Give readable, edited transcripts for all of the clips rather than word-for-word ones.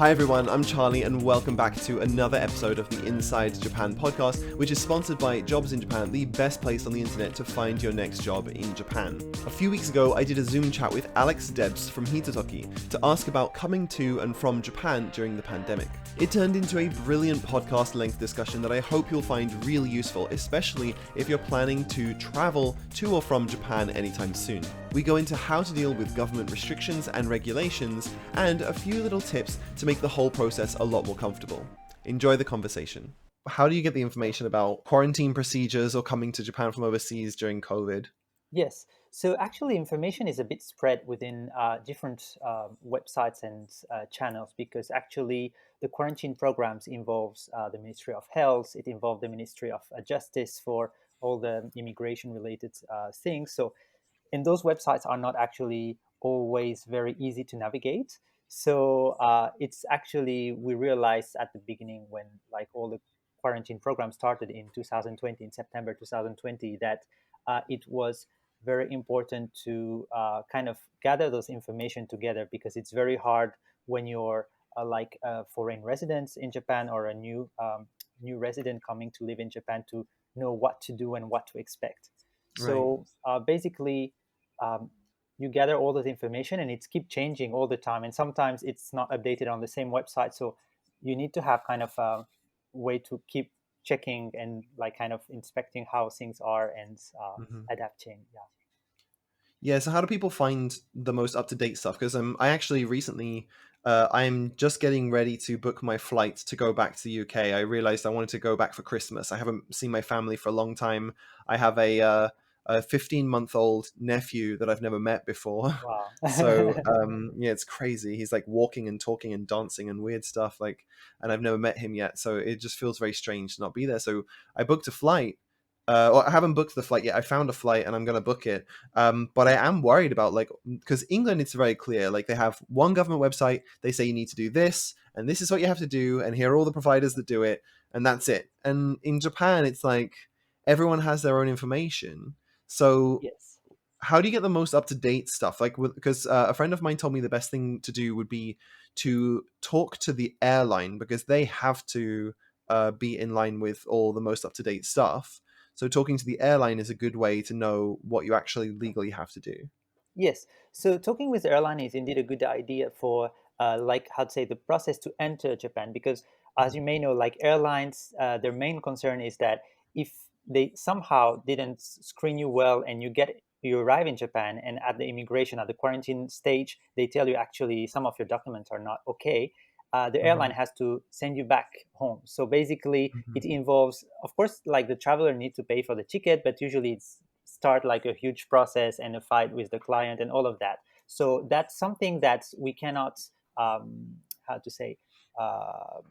Hi everyone, I'm Charlie and welcome back to another episode of the Inside Japan podcast, which is sponsored by Jobs in Japan, the best place on the internet to find your next job in Japan. A few weeks ago, I did a Zoom chat with Debs from Hitotoki to ask about coming to and from Japan during the pandemic. It turned into a brilliant podcast-length discussion that I hope you'll find really useful, especially if you're planning to travel to or from Japan anytime soon. We go into how to deal with government restrictions and regulations, and a few little tips to make the whole process a lot more comfortable. Enjoy the conversation. How do you get the information about quarantine procedures or coming to Japan from overseas during COVID? Yes. So actually, information is a bit spread within different websites and channels because actually the quarantine programs involves the Ministry of Health. It involves the Ministry of Justice for all the immigration related things. So, and those websites are not actually always very easy to navigate. So it's actually we realized at the beginning when like all the quarantine program started in 2020 in September 2020 that it was very important to kind of gather those information together because it's very hard when you're like a foreign resident in Japan or a new resident coming to live in Japan to know what to do and what to expect. Right. So basically, um, you gather all this information and it's keep changing all the time, and sometimes it's not updated on the same website. So you need to have kind of a way to keep checking and like kind of inspecting how things are and Mhm. adapting. Yeah. Yeah, so how do people find the most up-to-date stuff? Because I actually recently, I'm just getting ready to book my flight to go back to the UK. I realized I wanted to go back for Christmas. I haven't seen my family for a long time. I have a 15-month-old nephew that I've never met before. Wow. So, yeah, it's crazy. He's like walking and talking and dancing and weird stuff, like, and I've never met him yet. So it just feels very strange to not be there. So I booked a flight. Or I haven't booked the flight yet. I found a flight and I'm going to book it. But I am worried about like because England, it's very clear. Like they have one government website. They say you need to do this, and this is what you have to do, and here are all the providers that do it, and that's it. And in Japan, it's like everyone has their own information. So Yes. how do you get the most up to date stuff? Like because a friend of mine told me the best thing to do would be to talk to the airline because they have to be in line with all the most up to date stuff. So talking to the airline is a good way to know what you actually legally have to do. Yes. So talking with the airline is indeed a good idea for like how to say the process to enter Japan because as you may know, like airlines, their main concern is that if they somehow didn't screen you well and you arrive in Japan and at the immigration at the quarantine stage they tell you actually some of your documents are not okay. The airline Mhm, has to send you back home. So basically, mhm, it involves, of course, like the traveler needs to pay for the ticket, but usually it's start like a huge process and a fight with the client and all of that. So that's something that we cannot, how to say, uh,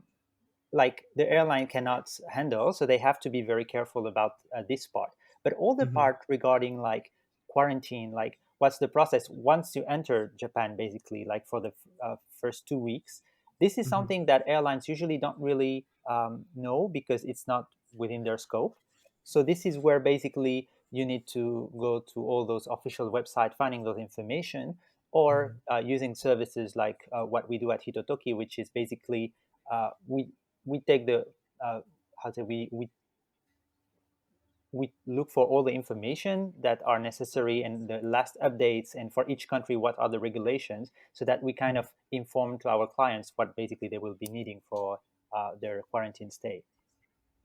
like the airline cannot handle. So they have to be very careful about this part. But all the mhm, part regarding like quarantine, like what's the process once you enter Japan, basically, like for the first 2 weeks. This is mhm, something that airlines usually don't really know because it's not within their scope. So this is where basically you need to go to all those official websites, finding those information, or mhm. using services like what we do at Hitotoki, which is basically we take the uh, how to we look for all the information that are necessary and the last updates and for each country what are the regulations so that we kind of inform to our clients what basically they will be needing for their quarantine stay.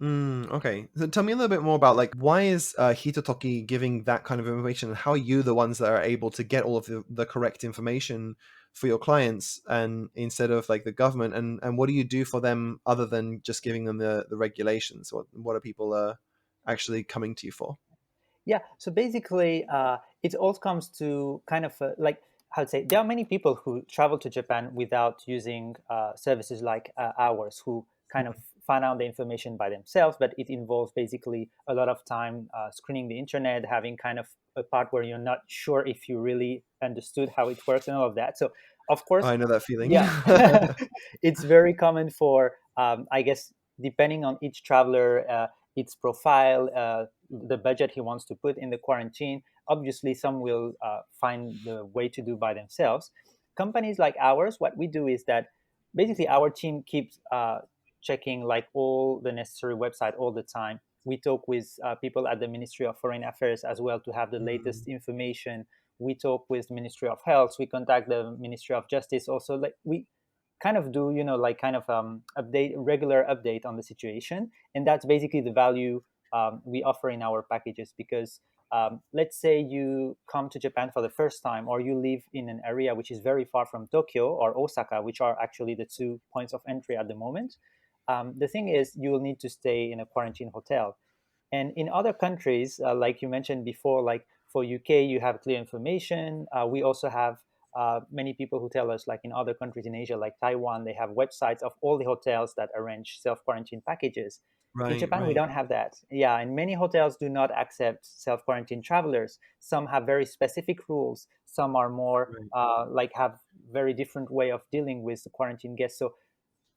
Okay. So tell me a little bit more about like why is Hitotoki giving that kind of information, and how are you the ones that are able to get all of the correct information for your clients and instead of like the government, and what do you do for them other than just giving them the regulations? What are people actually coming to you for? Yeah, so basically, it all comes to kind of like how to say there are many people who travel to Japan without using services like ours, who kind of find out the information by themselves. But it involves basically a lot of time screening the internet, having kind of a part where you're not sure if you really understood how it works and all of that. So, of Oh, course, I know that feeling. yeah, it's very common for I guess depending on each traveler, its profile, the budget he wants to put in the quarantine. Obviously, some will find the way to do by themselves. Companies like ours, what we do is that basically our team keeps checking like all the necessary website all the time. We talk with people at the Ministry of Foreign Affairs as well to have the Mm, latest information. We talk with Ministry of Health. We contact the Ministry of Justice also. Like we kind of do, like kind of update regular update on the situation, and that's basically the value we offer in our packages. Because let's say you come to Japan for the first time, or you live in an area which is very far from Tokyo or Osaka, which are actually the 2 points of entry at the moment. The thing is, you will need to stay in a quarantine hotel. And in other countries, like you mentioned before, like for UK, you have clear information. We also have many people who tell us, like in other countries in Asia, like Taiwan, they have websites of all the hotels that arrange self quarantine packages. In right, Japan, we right, don't have that. Yeah, and many hotels do not accept self quarantine travelers. Some have very specific rules. Some are more right. like have very different way of dealing with the quarantine guests. So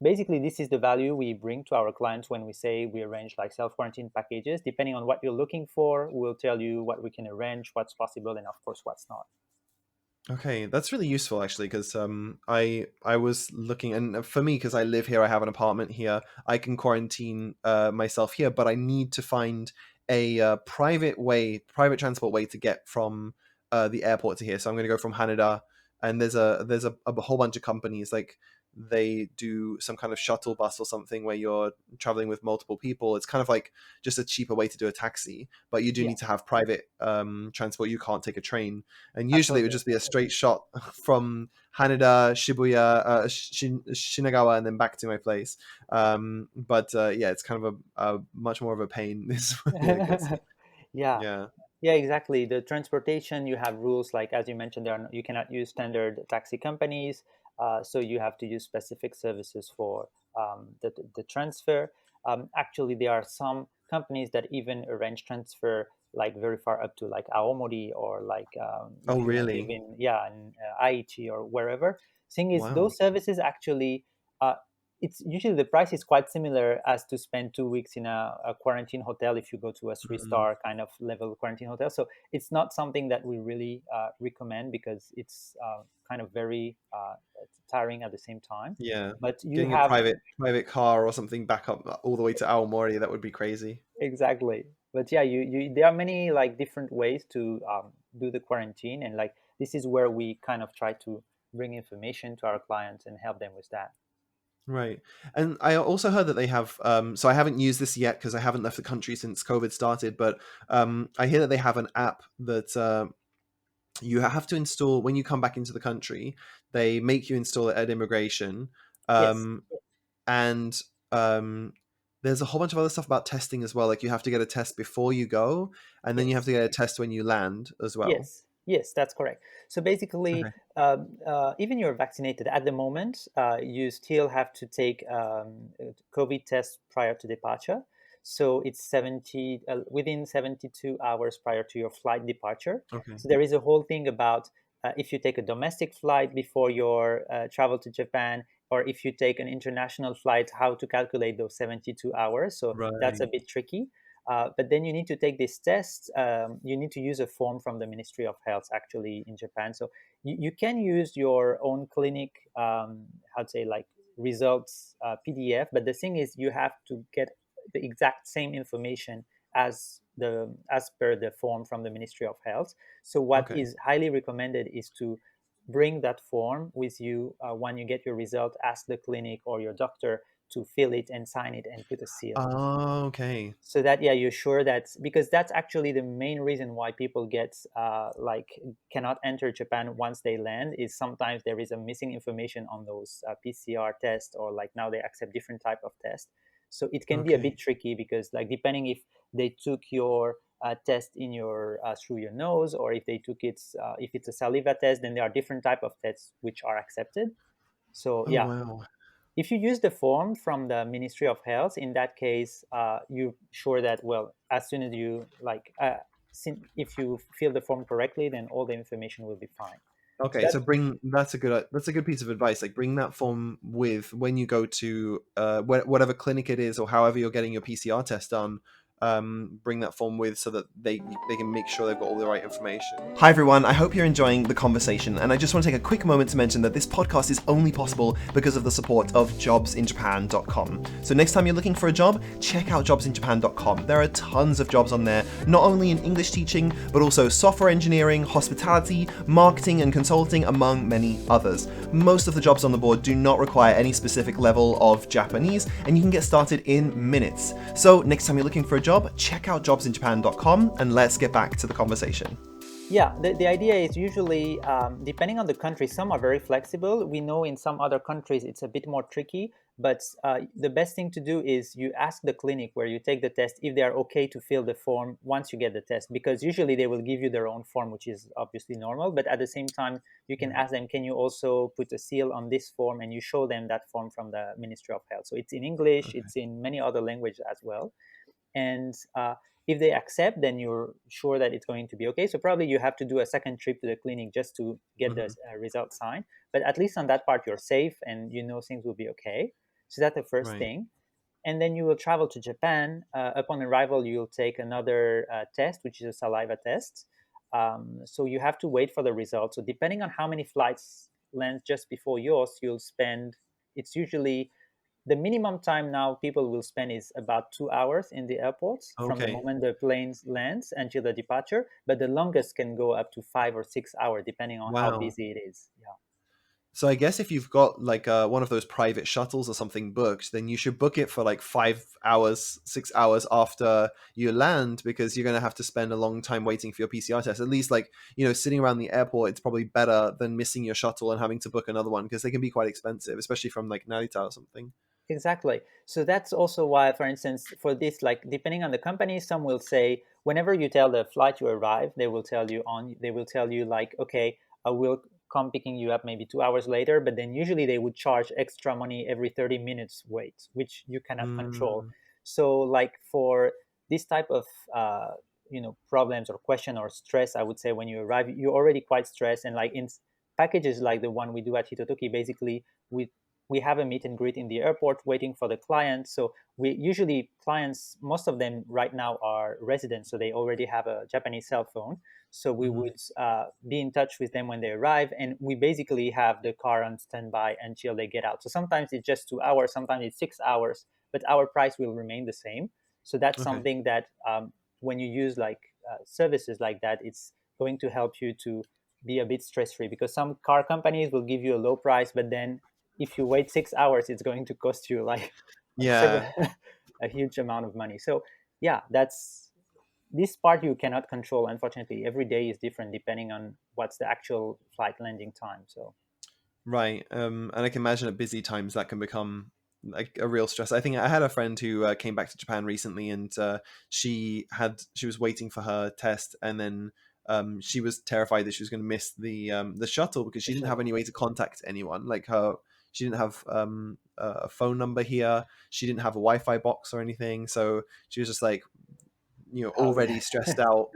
basically, this is the value we bring to our clients when we say we arrange like self quarantine packages. Depending on what you're looking for, we'll tell you what we can arrange, what's possible, and of course what's not. Okay, that's really useful actually, because I was looking, and for me, because I live here, I have an apartment here. I can quarantine myself here, but I need to find a private transport way to get from the airport to here. So I'm going to go from Haneda, and there's a whole bunch of companies, like they do some kind of shuttle bus or something where you're traveling with multiple people. It's kind of like just a cheaper way to do a taxi, but you do Yeah, need to have private transport. You can't take a train, and usually it would absolutely. just be a straight shot from Haneda, Shibuya, Shinagawa, and then back to my place. But yeah, it's kind of a much more of a pain this way, I guess. Yeah. Yeah. Yeah, exactly. The transportation, you have rules like, as you mentioned, you cannot use standard taxi companies. So you have to use specific services for the transfer. Actually, there are some companies that even arrange transfer like very far up to like Aomori, or like Oh, if you live really? in, yeah, in Aichi or wherever. Thing is, Wow. those services actually uh, it's usually the price is quite similar as to spend 2 weeks in a quarantine hotel if you go to a three Mm, star kind of level quarantine hotel. So it's not something that we really recommend, because it's kind of very tiring at the same time. yeah. But you Getting a have private car or something back up all the way to Aomori, that would be crazy. exactly. But yeah, you there are many like different ways to do the quarantine, and like this is where we kind of try to bring information to our clients and help them with that. Right. And I also heard that they have, so I haven't used this yet because I haven't left the country since COVID started, but I hear that they have an app that you have to install when you come back into the country. They make you install it at immigration. Yes, Um, and there's a whole bunch of other stuff about testing as well. Like you have to get a test before you go, and then you have yes. to get a test when you land as well. Yes, yes, that's correct. So basically, Okay. even you're vaccinated at the moment, you still have to take a COVID test prior to departure. So it's 70 within 72 hours prior to your flight departure. Okay. So there is a whole thing about if you take a domestic flight before your travel to Japan, or if you take an international flight, how to calculate those 72 hours. So that's a Right. bit tricky. But then you need to take this test. You need to use a form from the Ministry of Health actually in Japan. So you can use your own clinic, how'd say like results PDF. But the thing is, you have to get the exact same information as per the form from the Ministry of Health. So what Okay. is highly recommended is to bring that form with you when you get your result. Ask the clinic or your doctor to fill it and sign it and put a seal, Oh, okay. so that yeah, you're sure that, because that's actually the main reason why people get like cannot enter Japan once they land, is sometimes there is a missing information on those PCR tests, or like now they accept different type of test. So it can be a bit Okay. tricky, because like depending if they took your test in your through your nose, or if they took it if it's a saliva test, then there are different type of tests which are accepted. So Oh, yeah, wow. if you use the form from the Ministry of Health, in that case, you're sure that, well, as soon as you like, if you fill the form correctly, then all the information will be fine. So Okay, that's so bring that's a good piece of advice. Like bring that form with when you go to whatever clinic it is or however you're getting your PCR test done. bring that form with so that they can make sure they've got all the right information. Hi everyone, I hope you're enjoying the conversation, and I just want to take a quick moment to mention that this podcast is only possible because of the support of JobsinJapan.com. So next time you're looking for a job, check out JobsinJapan.com. There are tons of jobs on there, not only in English teaching, but also software engineering, hospitality, marketing and consulting, among many others. Most of the jobs on the board do not require any specific level of Japanese, and you can get started in minutes. So next time you're looking for a job, check out JobsinJapan.com, and let's get back to the conversation. Yeah, the idea is usually, depending on the country, some are very flexible. We know in some other countries it's a bit more tricky, but the best thing to do is you ask the clinic where you take the test if they are okay to fill the form once you get the test, because usually they will give you their own form, which is obviously normal. But at the same time, you can ask them, can you also put a seal on this form? And you show them that form from the Ministry of Health. So it's in English, Okay. it's in many other languages as well. And if they accept, then you're sure that it's going to be okay. So probably you have to do a second trip to the clinic just to get the result signed. But at least on that part, you're safe and you know things will be okay. So that's the first Right. thing. And then you will travel to Japan. Upon arrival, you'll take another test, which is a saliva test. So you have to wait for the result. So depending on how many flights land just before yours, you'll spend, it's usually the minimum time now people will spend is about 2 hours in the airports from the Okay. moment the plane lands until the departure. But the longest can go up to 5 or 6 hours, depending on how Wow. busy it is. Yeah. So I guess if you've got like one of those private shuttles or something booked, then you should book it for like 5 hours, 6 hours after you land, because you're going to have to spend a long time waiting for your PCR test. At least, like, sitting around the airport, it's probably better than missing your shuttle and having to book another one, because they can be quite expensive, especially from like Narita or something. Exactly. So that's also why, for instance, for this, like depending on the company, some will say whenever you tell the flight you arrive, they will tell you like, okay, I will come picking you up maybe 2 hours later, but then usually they would charge extra money every 30 minutes wait, which you cannot control. Mm, So like for this type of problems or question or stress, I would say when you arrive, you're already quite stressed, and like in packages like the one we do at Hitotoki, basically we have a meet and greet in the airport waiting for the client. So we usually clients, most of them right now are residents, so they already have a Japanese cell phone. So we mhm. would be in touch with them when they arrive, and we basically have the car on standby until they get out. So sometimes it's just 2 hours, sometimes it's 6 hours, but our price will remain the same. So that's Okay. something that when you use like services like that, it's going to help you to be a bit stress free, because some car companies will give you a low price, but then if you wait 6 hours, it's going to cost you like seven, Yeah. a huge amount of money. So yeah, that's this part you cannot control. Unfortunately, every day is different depending on what's the actual flight landing time. So Right. And I can imagine at busy times that can become like a real stress. I think I had a friend who came back to Japan recently, and she was waiting for her test, and then she was terrified that she was going to miss the shuttle, because the she didn't have any shuttle. way to contact anyone. She didn't have a phone number here. She didn't have a Wi-Fi box or anything, so she was just like, How already stressed out.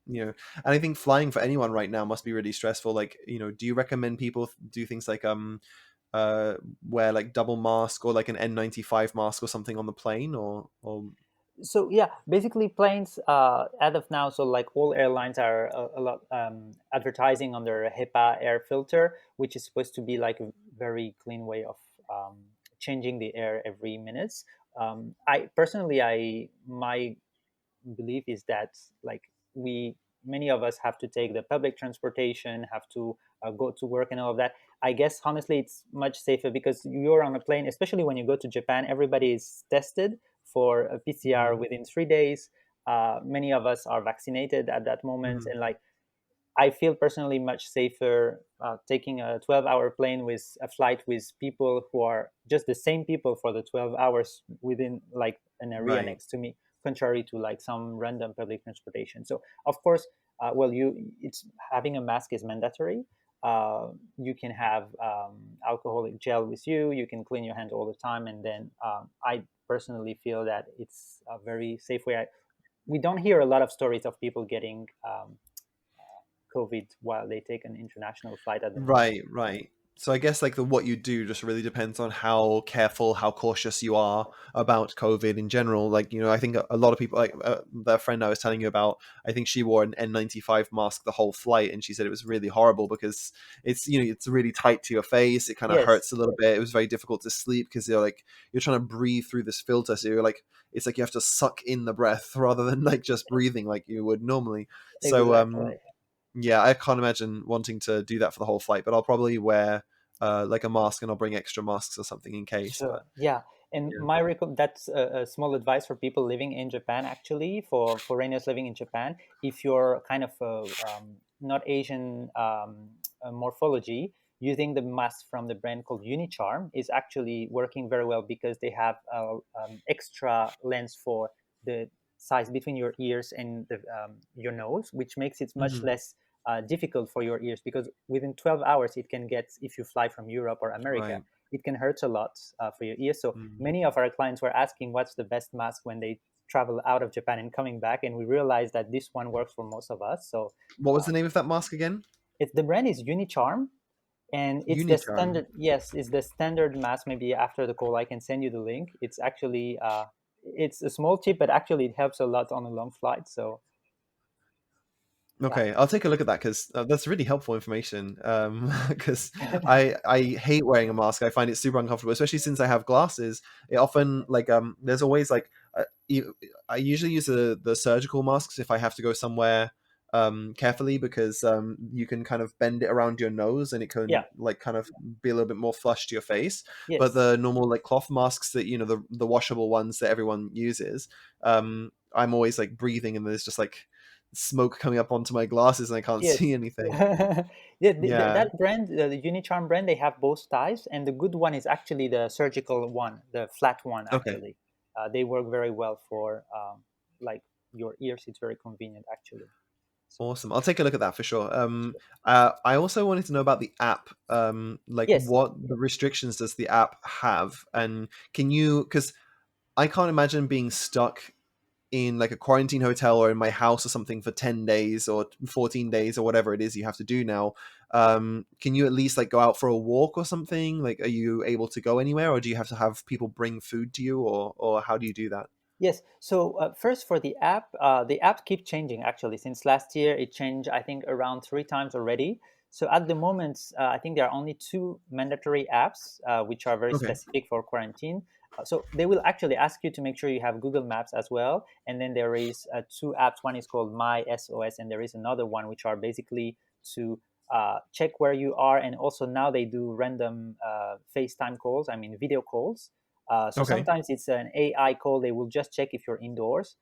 And I think flying for anyone right now must be really stressful. Like, do you recommend people do things like wear like double mask or like an N95 mask or something on the plane, or So yeah, basically planes as of now, so like all airlines are a lot advertising on their HEPA air filter, which is supposed to be like a very clean way of um, changing the air every minutes. I personally, I my belief is that like we many of us have to take the public transportation, have to go to work and all of that. I guess honestly it's much safer because you're on a plane, especially when you go to Japan, everybody is tested for a PCR Mhm, within 3 days. Many of us are vaccinated at that moment, mhm. and like I feel personally much safer taking a 12-hour plane with a flight with people who are just the same people for the 12 hours within like an area Right. next to me, contrary to like some random public transportation. So of course, well, it's having a mask is mandatory. You can have alcoholic gel with you. You can clean your hands all the time, and then I personally feel that it's a very safe way. We don't hear a lot of stories of people getting COVID while they take an international flight at the moment. Right. So I guess like the what you do just really depends on how careful, how cautious you are about COVID in general. Like, I think a lot of people, like the friend I was telling you about, I think she wore an N95 mask the whole flight, and she said it was really horrible because it's really tight to your face. It kind of Yes, hurts a little bit. It was very difficult to sleep because you're trying to breathe through this filter. So you're like, it's like you have to suck in the breath rather than like just breathing like you would normally. So exactly. yeah, I can't imagine wanting to do that for the whole flight, but I'll probably wear like a mask, and I'll bring extra masks or something in case. But Sure. Yeah. And yeah. my that's a small advice for people living in Japan, actually, for foreigners living in Japan. If you're kind of not Asian morphology, using the mask from the brand called Unicharm is actually working very well because they have extra lens for the size between your ears and your nose, which makes it much Mhm. less difficult for your ears because within 12 hours it can get, if you fly from Europe or America, Right. it can hurt a lot for your ears. So Mm. many of our clients were asking what's the best mask when they travel out of Japan and coming back, and we realized that this one works for most of us. So What was uh, the name of that mask again? it's the brand is Unicharm, and it's the Unicharm. standard. Yes, it's the standard mask. Maybe after the call, I can send you the link. It's actually it's a small chip, but actually it helps a lot on a long flight. So Okay, I'll take a look at that because that's really helpful information. Because I hate wearing a mask. I find it super uncomfortable, especially since I have glasses. It often like there's always like I usually use the surgical masks if I have to go somewhere carefully because you can kind of bend it around your nose and it yeah, can like kind of be a little bit more flush to your face. But yes. the normal like cloth masks that the washable ones that everyone uses, I'm always like breathing and there's just like smoke coming up onto my glasses and I can't Yes. see anything. Yeah, Yeah. that brand, the Unicharm brand, they have both styles, and the good one is actually the surgical one, the flat one. Okay. Actually, they work very well for like your ears. It's very convenient, actually. So Awesome. I'll take a look at that for sure. I also wanted to know about the app. Like, yes, what the restrictions does the app have, and can you? Because I can't imagine being stuck in like a quarantine hotel or in my house or something for 10 days or 14 days or whatever it is you have to do now. Can you at least like go out for a walk or something? Like, are you able to go anywhere, or do you have to have people bring food to you, or how do you do that? yes. So first for the app keeps changing actually. Since last year, it changed I think around 3 times already. So at the moment, I think there are only two mandatory apps which are very Okay. specific for quarantine. So they will actually ask you to make sure you have Google Maps as well. And then there is two apps. One is called My SOS, and there is another one which are basically to check where you are. And also now they do random FaceTime calls. I mean video calls. So Okay. sometimes it's an AI call. They will just check if you're indoors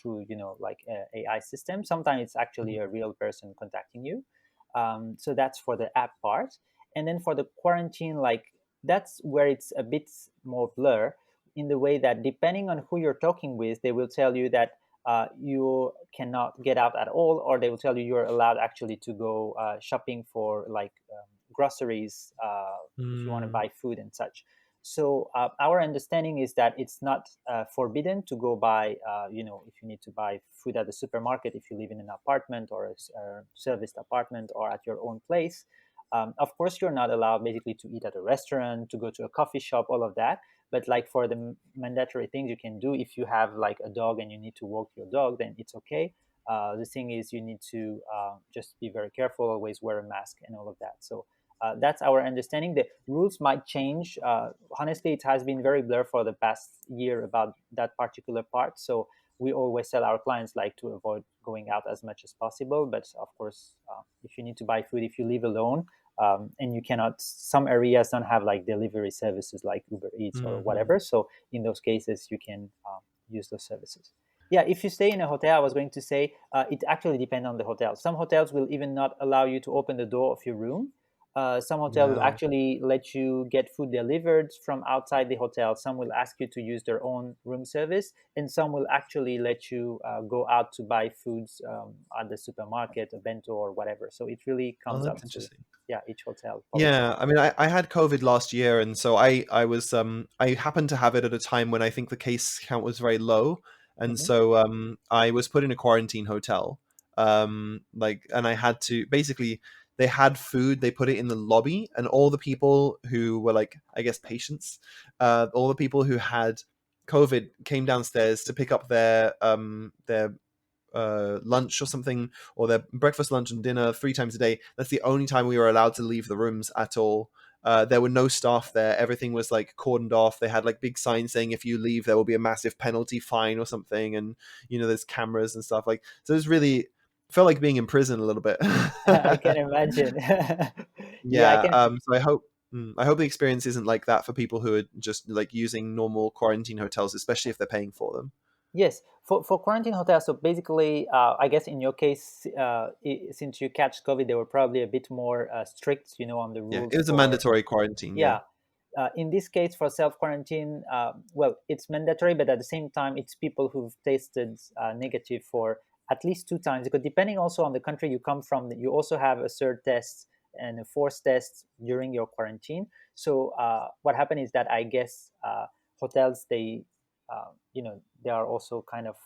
through, like AI system. Sometimes it's actually Mhm. a real person contacting you. So that's for the app part. And then for the quarantine, like that's where it's a bit more blur in the way that depending on who you're talking with, they will tell you that you cannot get out at all, or they will tell you you're allowed actually to go shopping for like groceries if you want to Mm, buy food and such. So our understanding is that it's not forbidden to go buy, if you need to buy food at the supermarket, if you live in an apartment or a serviced apartment or at your own place. Of course, you're not allowed basically to eat at a restaurant, to go to a coffee shop, all of that. But like for the mandatory things you can do, if you have like a dog and you need to walk your dog, then it's okay. The thing is, you need to just be very careful, always wear a mask and all of that. So that's our understanding. The rules might change. Honestly, it has been very blurred for the past year about that particular part. So we always tell our clients like to avoid going out as much as possible. But of course, if you need to buy food, if you live alone, and you cannot, some areas don't have like delivery services like Uber Eats or mhm. whatever. So in those cases, you can use those services. Yeah, if you stay in a hotel, I was going to say it actually depends on the hotel. Some hotels will even not allow you to open the door of your room. Some hotels will Wow. actually let you get food delivered from outside the hotel. Some will ask you to use their own room service, and some will actually let you go out to buy foods at the supermarket, a bento or whatever. So it really Oh, comes up that's to, interesting. yeah, each hotel policy. Yeah, I mean, I had COVID last year, and so I was I happened to have it at a time when I think the case count was very low, and Hmm. so I was put in a quarantine hotel, like, and I had to basically they had food, they put it in the lobby, and all the people who were like, I guess, patients, all the people who had COVID came downstairs to pick up their lunch or something, or their breakfast, lunch, and dinner 3 times a day. That's the only time we were allowed to leave the rooms at all. There were no staff there. Everything was like cordoned off. They had like big signs saying if you leave, there will be a massive penalty fine or something. And there's cameras and stuff. Like, so it was really felt like being in prison a little bit. I can imagine. Yeah, I Yeah. can. So I hope the experience isn't like that for people who are just like using normal quarantine hotels, especially if they're paying for them. Yes, for quarantine hotels. So basically, I guess in your case, since you catch COVID, they were probably a bit more strict, on the Yeah, rules it was a for. mandatory quarantine. Yeah. Yeah. In this case, for self quarantine, well, it's mandatory, but at the same time, it's people who've tested negative for at least 2 times. Because depending also on the country you come from, you also have a third test and a fourth test during your quarantine. So what happened is that I guess hotels, they are also kind of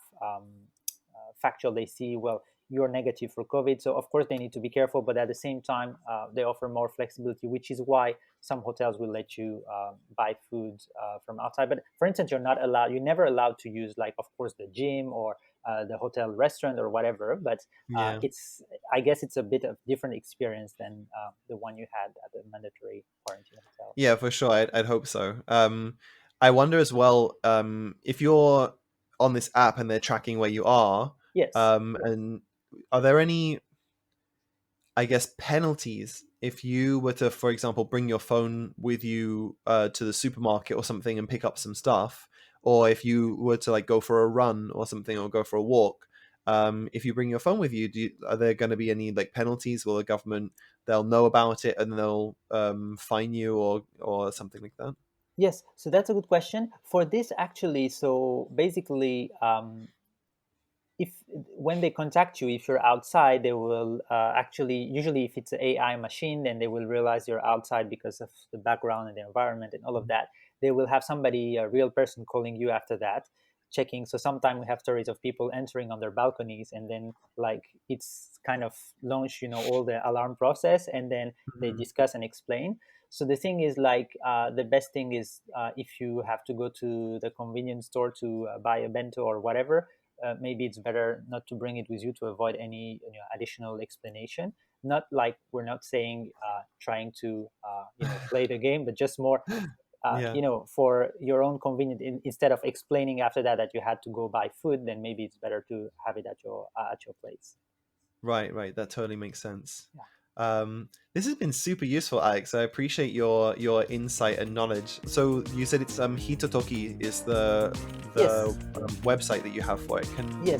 factual. They see, well, you're negative for COVID, so of course they need to be careful. But at the same time, they offer more flexibility, which is why some hotels will let you buy food from outside. But for instance, you're never allowed to use, like, of course, the gym or the hotel restaurant or whatever. But Yeah. I guess it's a bit of different experience than the one you had at the mandatory quarantine hotel. Yeah, for sure. I'd hope so. I wonder as well, if you're on this app and they're tracking where you are, Yes. and are there any, I guess, penalties if you were to, for example, bring your phone with you to the supermarket or something and pick up some stuff, or if you were to like go for a run or something or go for a walk, if you bring your phone with you, are there going to be any like penalties? Will the government, they'll know about it and they'll fine you or something like that? Yes, so that's a good question. For this, actually, so basically, if when they contact you, if you're outside, they will actually, usually if it's an AI machine, then they will realize you're outside because of the background and the environment and all of that. They will have somebody, a real person, calling you after that, checking. So sometimes we have stories of people entering on their balconies, and then, like, it's kind of launch, all the alarm process, and then they Mhm. discuss and explain. So the thing is, like, the best thing is, if you have to go to the convenience store to buy a bento or whatever, maybe it's better not to bring it with you to avoid any, additional explanation. Not like, we're not saying trying to play the game, but just more Yeah. for your own convenience. Instead of explaining after that you had to go buy food, then maybe it's better to have it at your place. Right, right. That totally makes sense. Yeah. This has been super useful, Alex. I appreciate your insight and knowledge. So you said it's Hitotoki is the Yes. website that you have for it.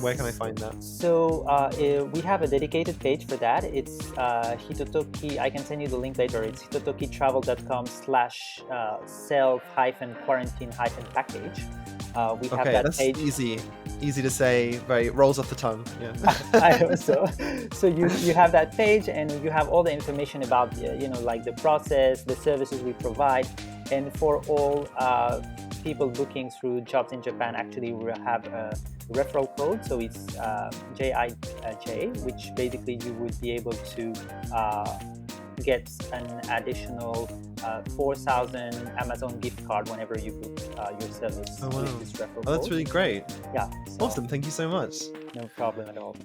Where can I Yes. find that? So we have a dedicated page for that. It's Hitotoki. I can send you the link later. It's hitotokitravel.com/self-quarantine-package. We have Okay, that that's page. easy to say. Very rolls off the tongue. Yeah. I hope so. So you have that page, and you have all the information about like the process, the services we provide, and for all people booking through Jobs in Japan, actually we have a referral code. So it's JIJ, which basically you would be able to get an additional 4,000 Amazon gift card whenever you book your service Oh wow. with this referral Oh, that's code. really great. Yeah. So Awesome. Thank you so much. no problem at all.